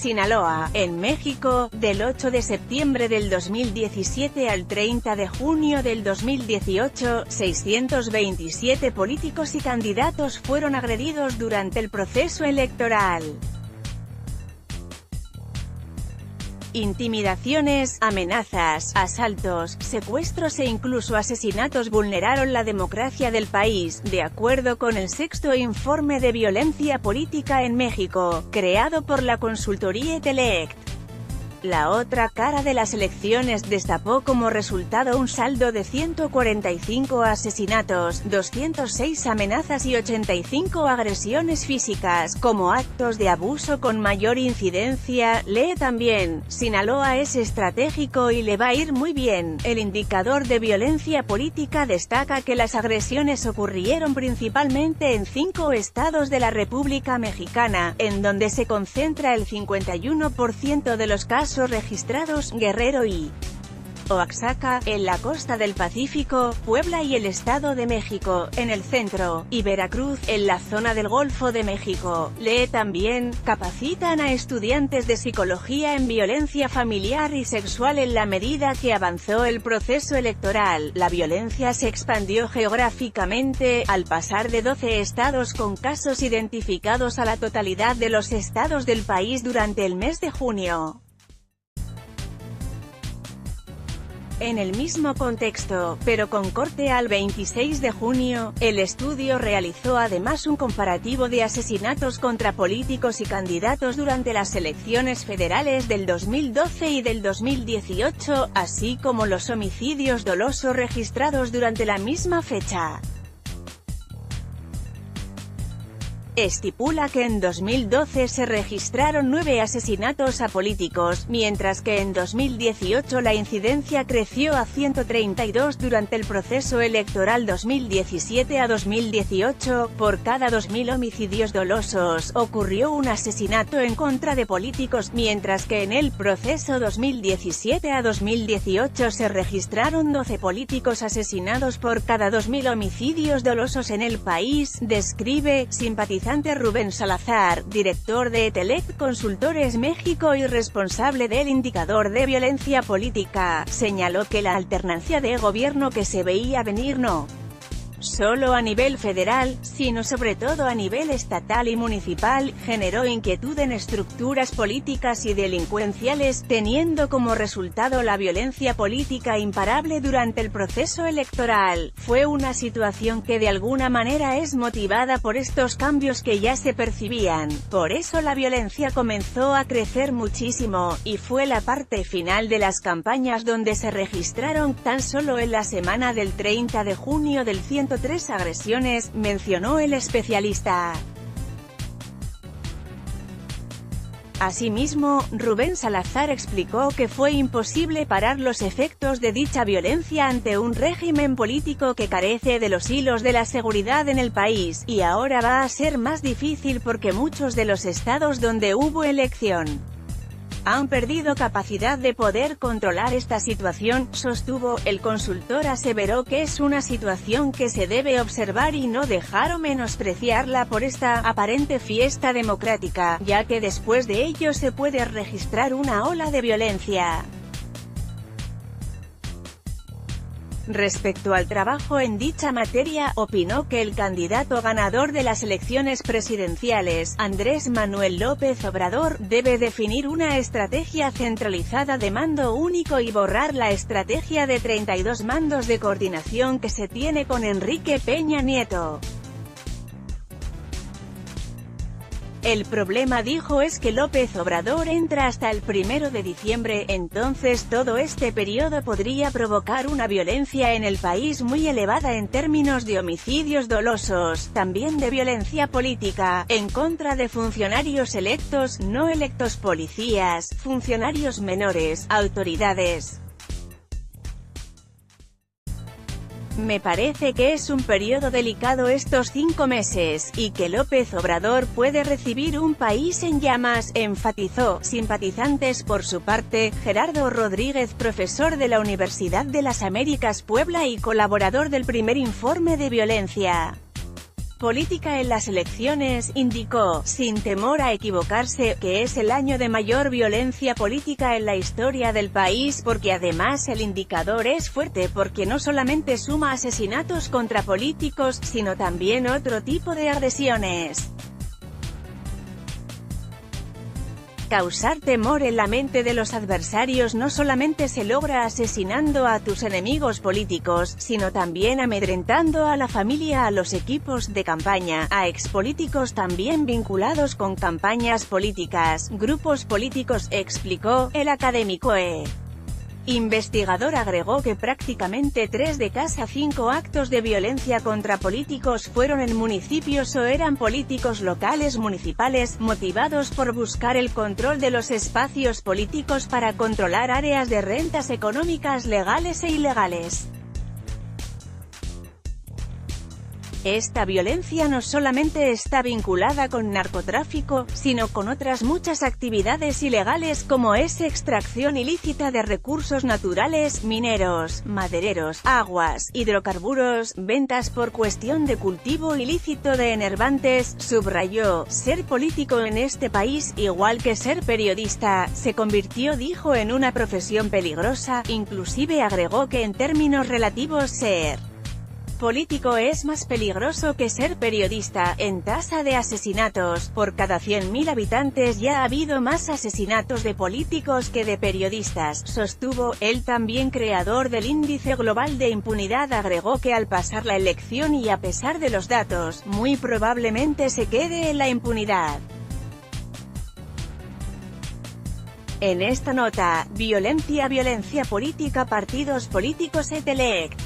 Sinaloa, en México, del 8 de septiembre del 2017 al 30 de junio del 2018, 627 políticos y candidatos fueron agredidos durante el proceso electoral. Intimidaciones, amenazas, asaltos, secuestros e incluso asesinatos vulneraron la democracia del país, de acuerdo con el sexto informe de violencia política en México, creado por la consultoría Telect. La otra cara de las elecciones destapó como resultado un saldo de 145 asesinatos, 206 amenazas y 85 agresiones físicas, como actos de abuso con mayor incidencia. Lee también, Sinaloa es estratégico y le va a ir muy bien. El indicador de violencia política destaca que las agresiones ocurrieron principalmente en 5 estados de la República Mexicana, en donde se concentra el 51% de los casos registrados: Guerrero y Oaxaca, en la costa del Pacífico, Puebla y el Estado de México, en el centro, y Veracruz, en la zona del Golfo de México. Lee también, capacitan a estudiantes de psicología en violencia familiar y sexual. En la medida que avanzó el proceso electoral, la violencia se expandió geográficamente, al pasar de 12 estados con casos identificados a la totalidad de los estados del país durante el mes de junio. En el mismo contexto, pero con corte al 26 de junio, el estudio realizó además un comparativo de asesinatos contra políticos y candidatos durante las elecciones federales del 2012 y del 2018, así como los homicidios dolosos registrados durante la misma fecha. Estipula que en 2012 se registraron 9 asesinatos a políticos, mientras que en 2018 la incidencia creció a 132. Durante el proceso electoral 2017 a 2018, por cada 2.000 homicidios dolosos, ocurrió un asesinato en contra de políticos, mientras que en el proceso 2017 a 2018 se registraron 12 políticos asesinados por cada 2.000 homicidios dolosos en el país, describe, simpatizante Rubén Salazar, director de Telect Consultores México y responsable del indicador de violencia política. Señaló que la alternancia de gobierno que se veía venir no solo a nivel federal, sino sobre todo a nivel estatal y municipal, generó inquietud en estructuras políticas y delincuenciales, teniendo como resultado la violencia política imparable durante el proceso electoral. Fue una situación que de alguna manera es motivada por estos cambios que ya se percibían. Por eso la violencia comenzó a crecer muchísimo, y fue la parte final de las campañas donde se registraron, tan solo en la semana del 30 de junio del 103 agresiones, mencionó el especialista. Asimismo, Rubén Salazar explicó que fue imposible parar los efectos de dicha violencia ante un régimen político que carece de los hilos de la seguridad en el país, y ahora va a ser más difícil porque muchos de los estados donde hubo elección han perdido capacidad de poder controlar esta situación, sostuvo. El consultor aseveró que es una situación que se debe observar y no dejar o menospreciarla por esta aparente fiesta democrática, ya que después de ello se puede registrar una ola de violencia. Respecto al trabajo en dicha materia, opinó que el candidato ganador de las elecciones presidenciales, Andrés Manuel López Obrador, debe definir una estrategia centralizada de mando único y borrar la estrategia de 32 mandos de coordinación que se tiene con Enrique Peña Nieto. El problema, dijo, es que López Obrador entra hasta el 1 de diciembre, entonces todo este periodo podría provocar una violencia en el país muy elevada en términos de homicidios dolosos, también de violencia política, en contra de funcionarios electos, no electos, policías, funcionarios menores, autoridades. Me parece que es un periodo delicado estos 5 meses, y que López Obrador puede recibir un país en llamas, enfatizó. Simpatizantes. Por su parte, Gerardo Rodríguez, profesor de la Universidad de las Américas Puebla y colaborador del primer informe de violencia política en las elecciones, indicó, sin temor a equivocarse, que es el año de mayor violencia política en la historia del país, porque además el indicador es fuerte porque no solamente suma asesinatos contra políticos, sino también otro tipo de agresiones. Causar temor en la mente de los adversarios no solamente se logra asesinando a tus enemigos políticos, sino también amedrentando a la familia, a los equipos de campaña, a expolíticos también vinculados con campañas políticas, grupos políticos, explicó el académico investigador. Agregó que prácticamente 3 de cada 5 actos de violencia contra políticos fueron en municipios o eran políticos locales municipales, motivados por buscar el control de los espacios políticos para controlar áreas de rentas económicas legales e ilegales. Esta violencia no solamente está vinculada con narcotráfico, sino con otras muchas actividades ilegales como es extracción ilícita de recursos naturales, mineros, madereros, aguas, hidrocarburos, ventas por cuestión de cultivo ilícito de enervantes. Subrayó, ser político en este país, igual que ser periodista, se convirtió, dijo, en una profesión peligrosa. Inclusive agregó que en términos relativos ser político es más peligroso que ser periodista. En tasa de asesinatos, por cada 100.000 habitantes ya ha habido más asesinatos de políticos que de periodistas, sostuvo. El también creador del índice global de impunidad agregó que al pasar la elección y a pesar de los datos, muy probablemente se quede en la impunidad. En esta nota, violencia política, partidos políticos et elect.